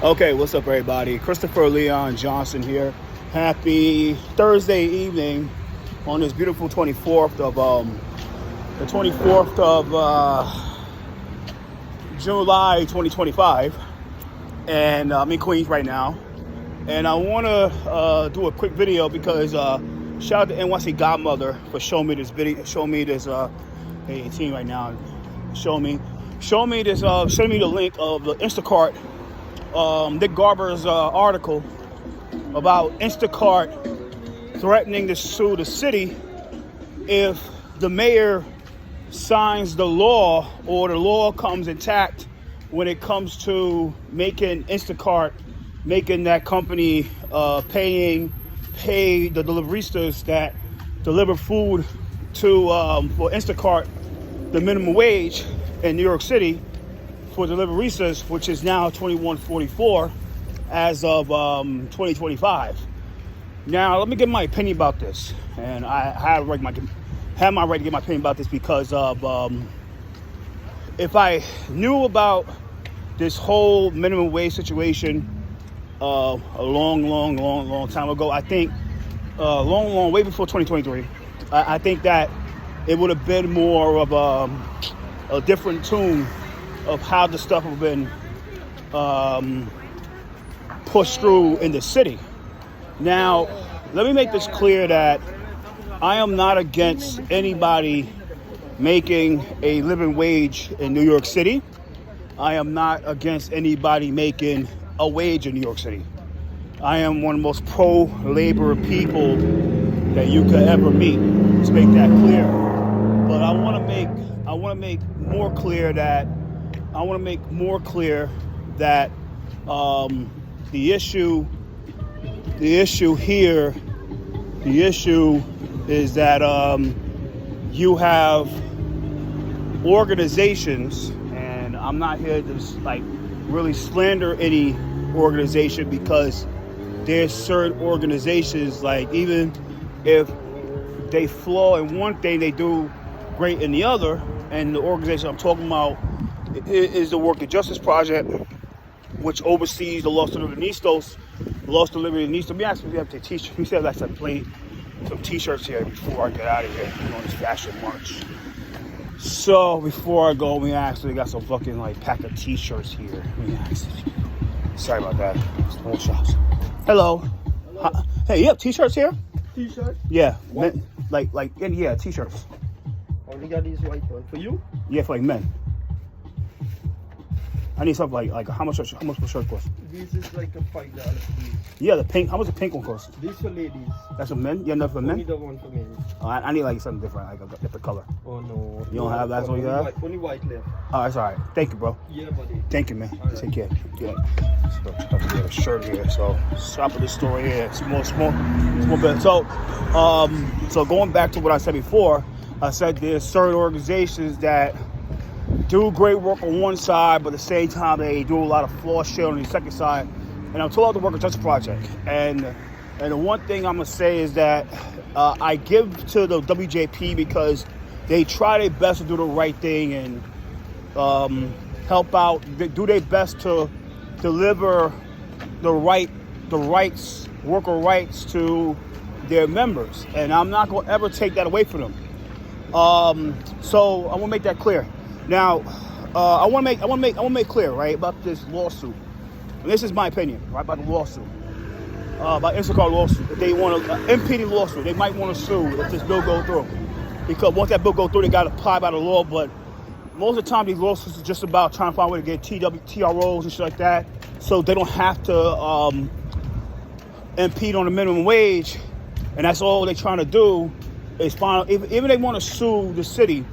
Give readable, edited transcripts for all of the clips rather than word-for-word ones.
Okay, what's up, everybody? Christopher Leon Johnson here. Happy Thursday evening on this beautiful 24th of July 2025, and I'm in Queens right now. And I want to do a quick video because shout out to NYC Godmother for showing me this video. Show me this 18 right now. Show me the link of the Instacart. Nick Garber's article about Instacart threatening to sue the city if the mayor signs the law or the law comes intact when it comes to making Instacart, making that company pay the deliveristas that deliver food to for Instacart the minimum wage in New York City for deliveristas, which is now $21.44 as of 2025. Now, let me give my opinion about this, and I have my right to give my opinion about this because of if I knew about this whole minimum wage situation a long time ago, I think way before 2023, I think that it would have been more of a different tune of how the stuff have been pushed through in the city. Now, let me make this clear that I am not against anybody making a living wage in New York City. I am not against anybody making a wage in New York City. I am one of the most pro-labor people that you could ever meet. Let's make that clear. But I want to make more clear that the issue is that you have organizations, and I'm not here to really slander any organization because there's certain organizations, like, even if they flaw in one thing, they do great in the other. And the organization I'm talking about is the Work and Justice Project, which oversees the Lost Delivery Nistos. Lost Delivery Nistos. Let me ask if you have to t-shirt. You said I played some t-shirts here before I get out of here on this fashion march. So before I go, we actually got some fucking pack of t-shirts here. Sorry about that. Small shops. Hello. Hey, you have t-shirts here? T-shirt? Yeah. Men, yeah, t-shirts. Only got these white ones. For you? Yeah, for men. I need something like how much the shirt cost? This is like a $5 piece. Yeah, the pink. How much the pink one cost? This for ladies. That's for men? Yeah, enough for men? Only the one for men. I need something different, like a different color. Oh no. You don't have that? That's what you have? Only white left. Oh, that's all right. Thank you, bro. Yeah, buddy. Thank you, man. Right. Take care. Yeah. So, I have to get a shirt here. So, shop at this store here. Small bit. So going back to what I said before, I said there's certain organizations that do great work on one side, but at the same time they do a lot of flaw shit on the second side. And I'm talking about the Work and Justice Project. And the one thing I'm gonna say is that I give to the WJP because they try their best to do the right thing and help out. They do their best to deliver the rights, worker rights to their members, and I'm not gonna ever take that away from them. So I want to make that clear. Now, I want to make clear, right, about this lawsuit. And this is my opinion, right, about the lawsuit, about Instacart lawsuit. If they want to impede the lawsuit, they might want to sue if this bill goes through. Because once that bill goes through, they got to apply by the law. But most of the time, these lawsuits are just about trying to find a way to get TROs and shit like that, so they don't have to impede on the minimum wage. And that's all they're trying to do is find. Even they want to sue the city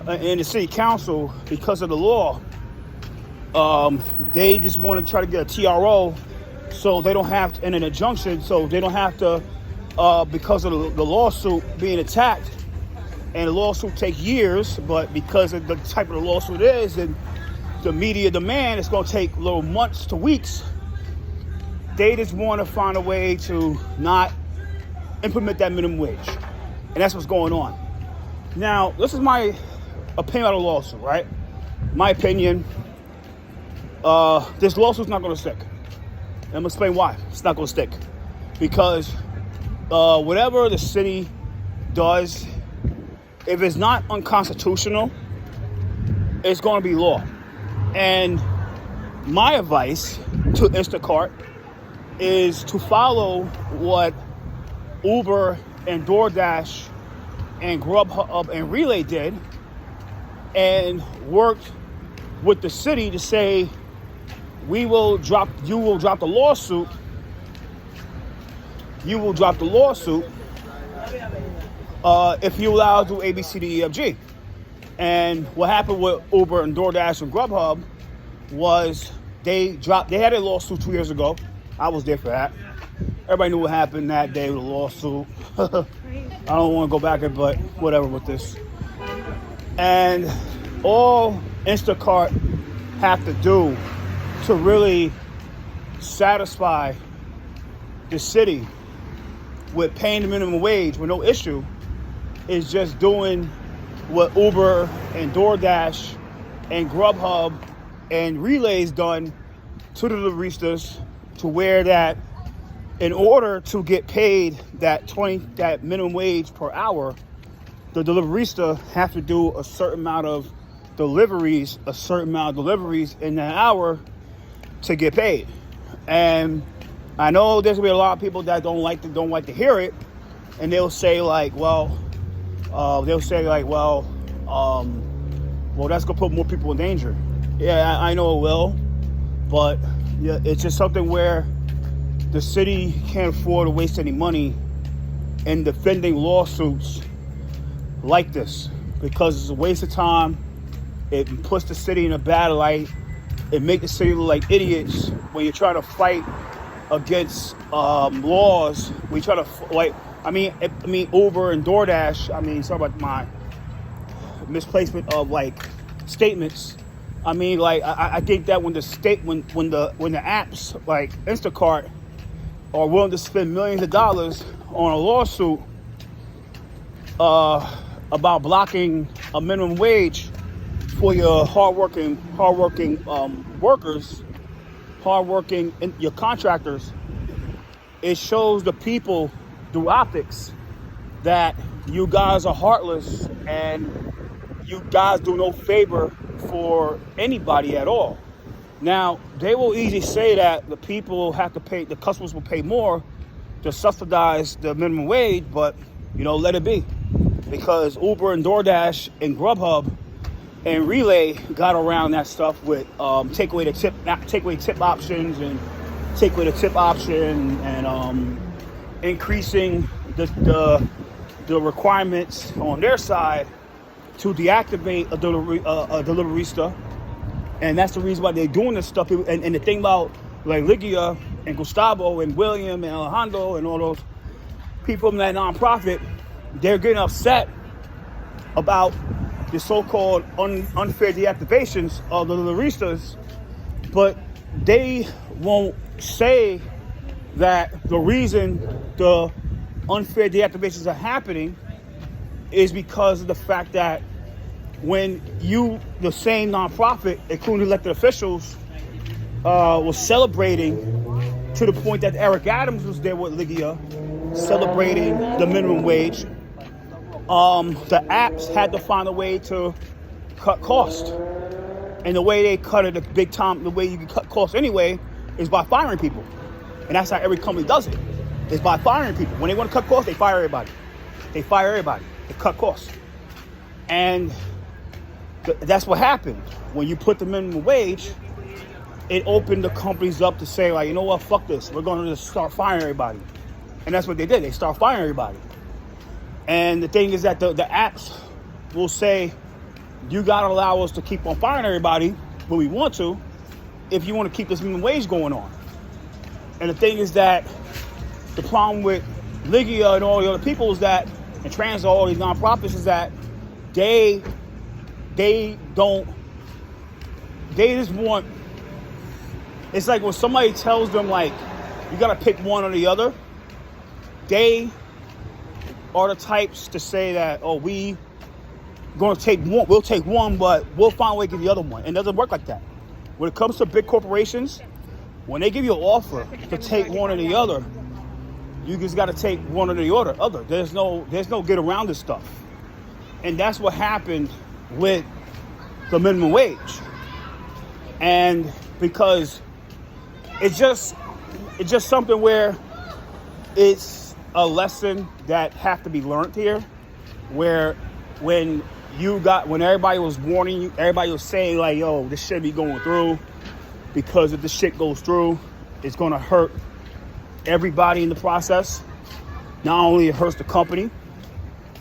and the city council because of the law. They just want to try to get a TRO, so they don't have to, and an injunction, so they don't have to, because of the lawsuit being attacked, and the lawsuit take years, but because of the type of the lawsuit is, and the media demand, it's going to take little months to weeks. They just want to find a way to not implement that minimum wage, and that's what's going on. Now, this is my opinion on the lawsuit, right? My opinion, this lawsuit's not going to stick. I'm going to explain why it's not going to stick. Because whatever the city does, if it's not unconstitutional, it's going to be law. And my advice to Instacart is to follow what Uber and DoorDash and Grubhub and Relay did, and worked with the city to say, you will drop the lawsuit. You will drop the lawsuit if you allow to do A, B, C, D, E, F, G. And what happened with Uber and DoorDash and Grubhub was they had a lawsuit 2 years ago. I was there for that. Everybody knew what happened that day with the lawsuit. I don't want to go back it, but whatever with this. And all Instacart have to do to really satisfy the city with paying the minimum wage with no issue is just doing what Uber and DoorDash and Grubhub and Relay's done to the deliveristas, to where that in order to get paid that minimum wage per hour, the deliverista have to do a certain amount of deliveries in that hour to get paid. And I know there's gonna be a lot of people that don't like to hear it, and they'll say like, well, that's gonna put more people in danger. Yeah, I know it will, but yeah, it's just something where the city can't afford to waste any money in defending lawsuits like this, because it's a waste of time. It puts the city in a bad light. It makes the city look like idiots when you're trying to fight against laws. We try to Uber and DoorDash. Sorry about my misplacement of statements. I think that when the apps like Instacart are willing to spend millions of dollars on a lawsuit about blocking a minimum wage for your hardworking workers, your contractors, it shows the people through optics that you guys are heartless and you guys do no favor for anybody at all. Now, they will easily say that the people have to pay, the customers will pay more to subsidize the minimum wage, but let it be, because Uber and DoorDash and Grubhub and Relay got around that stuff with take away the tip options and increasing the requirements on their side to deactivate a deliverista. And that's the reason why they're doing this stuff. And the thing about like Ligia and Gustavo and William and Alejandro and all those people from that nonprofit, they're getting upset about the so-called unfair deactivations of the deliveristas, but they won't say that the reason the unfair deactivations are happening is because of the fact that when the same nonprofit, including elected officials, was celebrating to the point that Eric Adams was there with Ligia, celebrating the minimum wage, the apps had to find a way to cut cost. And the way they cut it big time, the way you can cut costs anyway, is by firing people. And that's how every company does it, is by firing people. When they want to cut costs, they fire everybody. They cut costs. And that's what happened. When you put the minimum wage, it opened the companies up to say, like, you know what, fuck this. We're going to just start firing everybody. And that's what they did. They start firing everybody. And the thing is that the apps will say, you got to allow us to keep on firing everybody when we want to, if you want to keep this minimum wage going on. And the thing is that the problem with Ligia and all the other people is that, and trans all these nonprofits, is that they just want, it's like when somebody tells them, like, you got to pick one or the other, they are the types to say that, oh, we'll take one, but we'll find a way to get the other one. And it doesn't work like that. when it comes to big corporations, when they give you an offer to take one or the other, you just got to take one or the other. There's no get around this stuff. And that's what happened with the minimum wage. And because it's just something where it's a lesson that have to be learned here, where when everybody was warning you, everybody was saying like, yo, this shit be going through, because if this shit goes through, it's gonna hurt everybody in the process. Not only it hurts the company,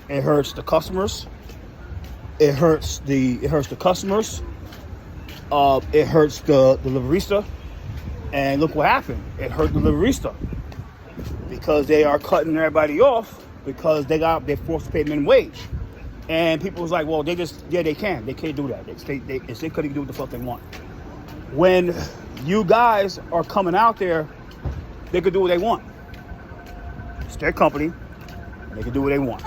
it hurts the customers. It hurts the customers. It hurts the deliverista. And look what happened. It hurt the deliverista because they are cutting everybody off because they're forced to pay minimum wage. And people was like, well, they can't do that. They couldn't do what the fuck they want. When you guys are coming out there, they could do what they want. It's their company, and they can do what they want.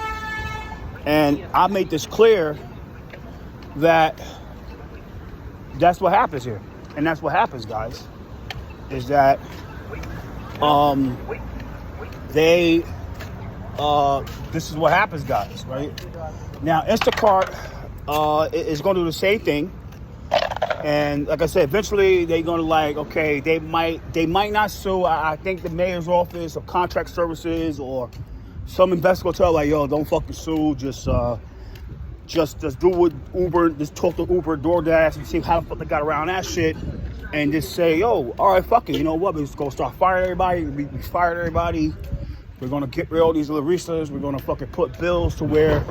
And I made this clear that that's what happens here. And that's what happens, guys, is that this is what happens, guys, right? Now, Instacart is going to do the same thing. And like I said, eventually they're going to okay, they might not sue. I think the mayor's office or contract services or some investor will tell yo, don't fucking sue. Just do what Uber, just talk to Uber, DoorDash and see how the fuck they got around that shit. And just say, yo, all right, fuck it. You know what? We're just going to start firing everybody. We fired everybody. We're going to get rid of all these deliveristas. We're going to fucking put bills to where,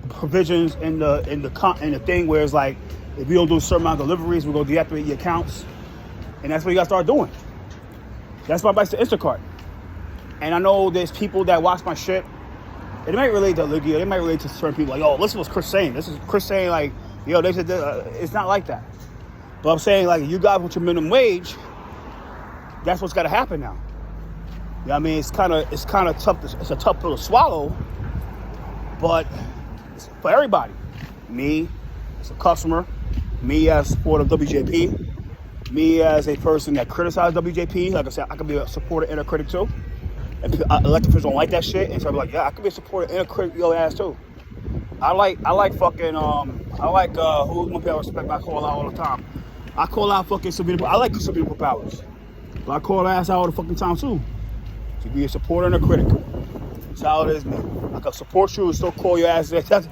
provisions in the thing where it's like, if you don't do a certain amount of deliveries, we're going to deactivate your accounts. And that's what you got to start doing. That's my advice to Instacart. And I know there's people that watch my shit. It might relate to Lydia. They might relate to certain people. Yo, listen to what Chris saying. This is Chris saying yo, they said it's not like that. But I'm saying you guys with your minimum wage, that's what's got to happen now. You know what I mean? It's kind of tough. It's a tough pill to swallow. But it's for everybody. Me as a customer, me as a supporter of WJP, me as a person that criticized WJP. Like I said, I can be a supporter and a critic too. And elected officials don't like that shit, and so I'm like, yeah, I could be a supporter and a critic your ass too. I like fucking who's one people I respect. I call out all the time. I call out fucking Sabina. I like Sabina Powers, but I call her ass out all the fucking time too. To be a supporter and a critic. That's how it is, man. I can support you and still call your ass because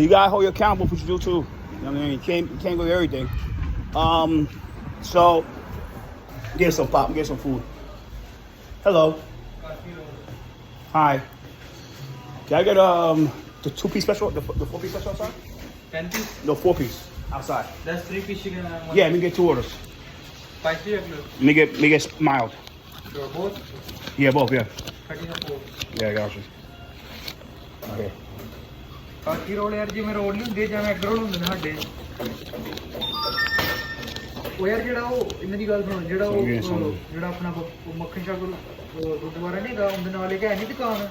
you gotta hold you accountable for what you do too. You know what I mean? You can't go with everything. So get some pop, get some food. Hello. Hi. Can I get the 2-piece special, the 4-piece special outside? 10 piece? No, 4-piece outside. That's 3 piece chicken and 1. Yeah, let me get 2 orders. Spicy or blue? Let me get mild. So both? Yeah, both, yeah. 13 or 4? Yeah, I got you. Okay. बाकी role यार जी मैं role नहीं दे जाना egg roll ਹੁੰਦੇ ਨੇ ਸਾਡੇ ਉਹ ਯਾਰ ਜਿਹੜਾ ਉਹ ਇਹਨਾਂ ਦੀ ਗੱਲ ਸੁਣੋ ਜਿਹੜਾ ਆਪਣਾ ਮੱਖਣ ਸ਼ਾਹ ਗੁਰਦੁਆਰਾ ਨਹੀਂ ਗਾ ਉਹਦੇ ਨਾਲ ਇੱਕ ਹੈ ਨਹੀਂ ਦੁਕਾਨ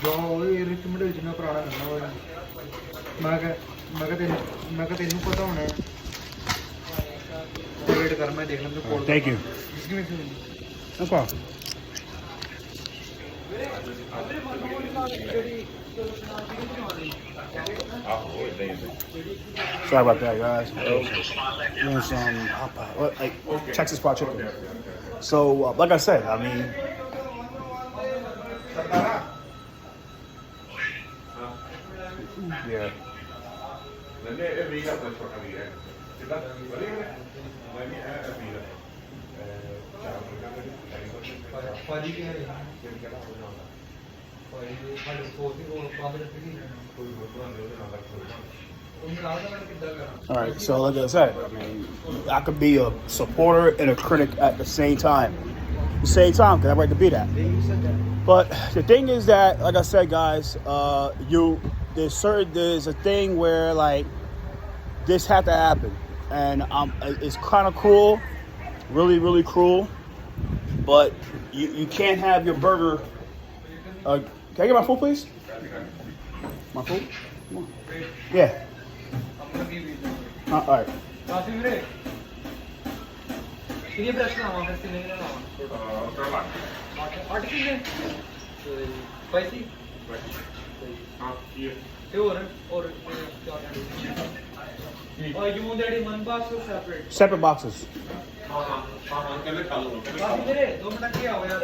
ਜੋ ਇਹ ਰਿਚ ਮਿਡਲ ਜਿੰਨਾ ਪੁਰਾਣਾ ਕਰਨਾ ਹੋਇਆ ਮੈਂ ਕਿਹਾ ਤੈਨੂੰ ਪਤਾ ਹੋਣਾ ਹੈ ਵੇਟ ਕਰ ਮੈਂ ਦੇਖ ਲੈਂਦਾ ਕੋਲ thank you no problem. Sorry about that, guys. Doing some Texas fried chicken. So, like I said, I mean, yeah. All right, so like I said, I mean, I could be a supporter and a critic at the same time. Because I right to be that. But the thing is that, like I said, guys, there's a thing where like this had to happen, and it's kind of cruel, really, really cruel. But you can't have your burger. Can I get my food, please? My food? Come on. Yeah. ਲੱਗੀ ਵੀ All right. ਕਾਫੀ ਵੀਰੇ ਕਿੰਨੇ brush ਲਾਵਾਂ ਫਿਰ ਕਿੰਨੇ ਲਾਵਾਂ ਅੱਠ ਕਿੰਨੇ spicy ਤੇ ਹੋਰ और you want that in one box or separate? Separate boxes. काफी मेरे 2 मिनट के आओ यार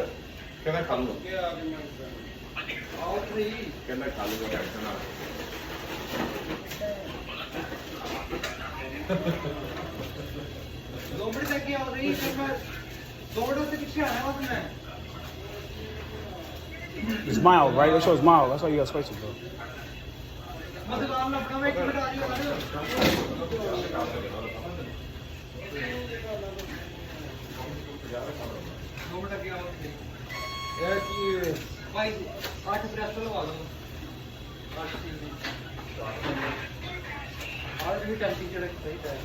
आओ फ्री 2 मिनट तक के आओ रही फिर मैं 2 मिनट से पीछे आना है बस मैं It's mild, right? That shows mild. That's why you got spicy, bro. मतलब आप अपना में 1 मिनट आ रही हो 2 मिनट के आओ यार कि भाई 8 प्रेस लगा दो 8 आज भी टैंकी चढ़क सही है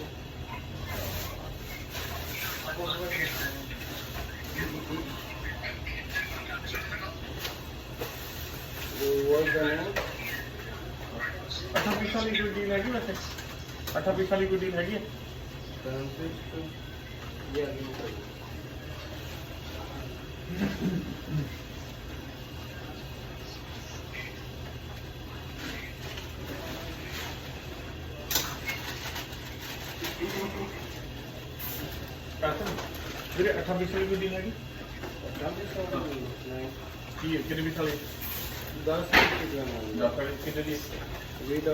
अच्छा पैसा वाली कोई डील हैगी वैसे अच्छा पैसा वाली कोई डील हैगी है ਵੀਰੇ 8 20 ਵਾਲੀ ਕੋਈ ਡੀਲ ਹੈਗੀ 10 ਕਿੰਨੇ ਵੀ ਸਾਲੇ 10 ਵਾਲੇ ਕਿੰਨੇ ਦੀ $8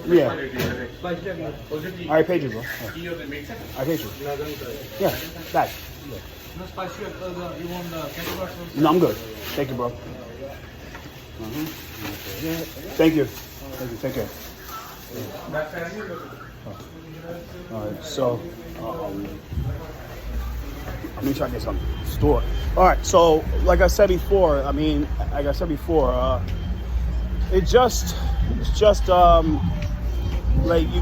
Yeah. I already paid you, bro. Yeah. I paid you. Yeah, that. Yeah. no spicy you want the ketchup or something? No, I'm good. Thank you, bro. Thank you. Take care. All right, so let me try to get some store. All right, so like I said before, it's just like you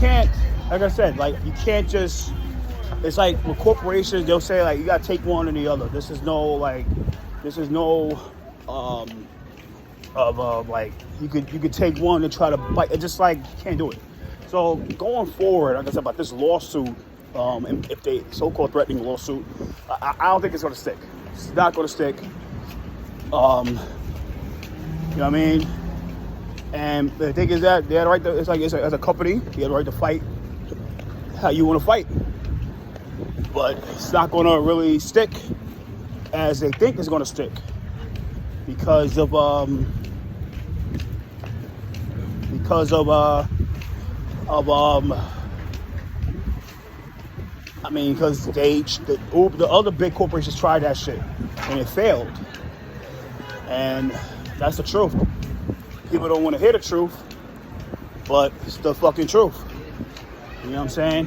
can't, like I said, like you can't just, it's like with corporations, they'll say like you gotta take one or the other. This is no like you could take one and try to bite. It's just like you can't do it. So going forward, like I said about this lawsuit, and if they so-called threatening lawsuit, I don't think it's gonna stick. It's not gonna stick. You know what I mean? And the thing is that they had the right to, it's like as a company, you have the right to fight how you want to fight. But it's not going to really stick as they think it's going to stick because of the other big corporations tried that shit and it failed. And that's the truth. People don't want to hear the truth, but it's the fucking truth. You know what I'm saying?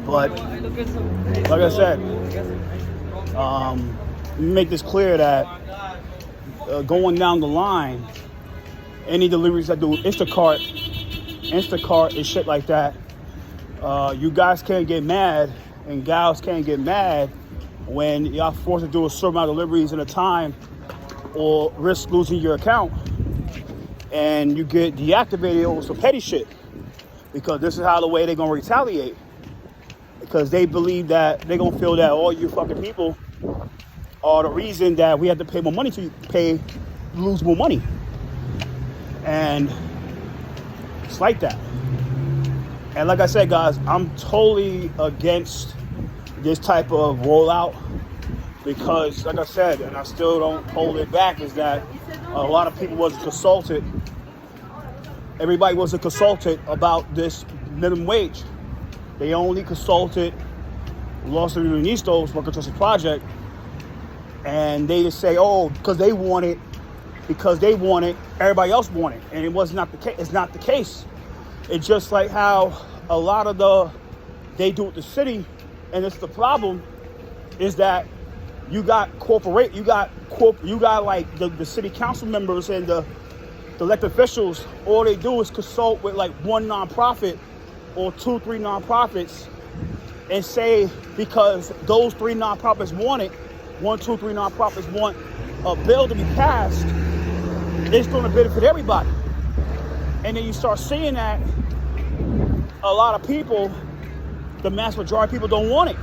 But like I said, make this clear that going down the line, any deliveries that do Instacart and shit like that, you guys can't get mad and gals can't get mad when y'all forced to do a certain amount of deliveries at a time or risk losing your account and you get deactivated over some petty shit, because this is how the way they're going to retaliate, because they believe that they're going to feel that all you fucking people are the reason that we have to pay more money to lose more money. And it's like that. And like I said, guys, I'm totally against this type of rollout. Because, like I said, and I still don't hold it back, is that a lot of people wasn't consulted. Everybody wasn't consulted about this minimum wage. They only consulted Los Unionistas Worker Trusted Project, and they just say, oh, because they want it, everybody else want it, and it was not the case. It's not the case. It's just like how a lot of they do with the city, and it's the problem is that. You got like the city council members and the elected officials. All they do is consult with like one nonprofit or 2-3 nonprofits and say because those 3 nonprofits want it, 1-2-3 nonprofits want a bill to be passed, it's going to benefit everybody. And then you start seeing that a lot of people, the mass majority of people don't want it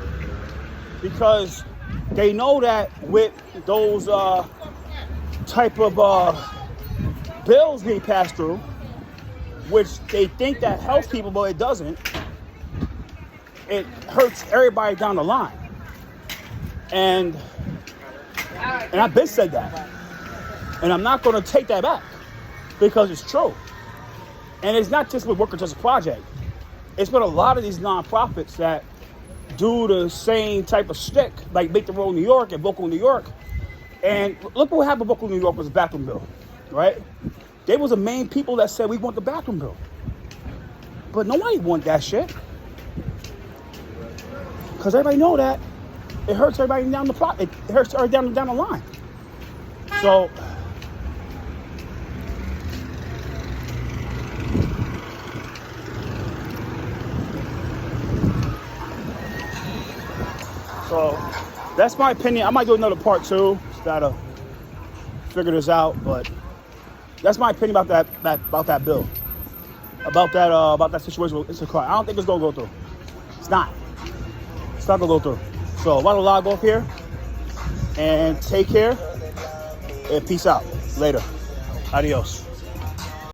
because they know that with those type of bills being passed through, which they think that helps people, but it doesn't, it hurts everybody down the line. And I've been said that. And I'm not going to take that back because it's true. And it's not just with Worker Justice Project. It's been a lot of these nonprofits that do the same type of shtick, like Make the Road New York and Vocal New York. And look what happened with Vocal New York was the bathroom bill, right? They was the main people that said we want the bathroom bill. But nobody want that shit. Because everybody know that it hurts everybody down the plot. It hurts everybody down the line. So that's my opinion. I might do another part 2. Just gotta figure this out, but that's my opinion about that bill, about that situation with Instacart. I don't think it's gonna go through. It's not gonna go through. So why don't I log off here and take care and peace out. Later. Adios.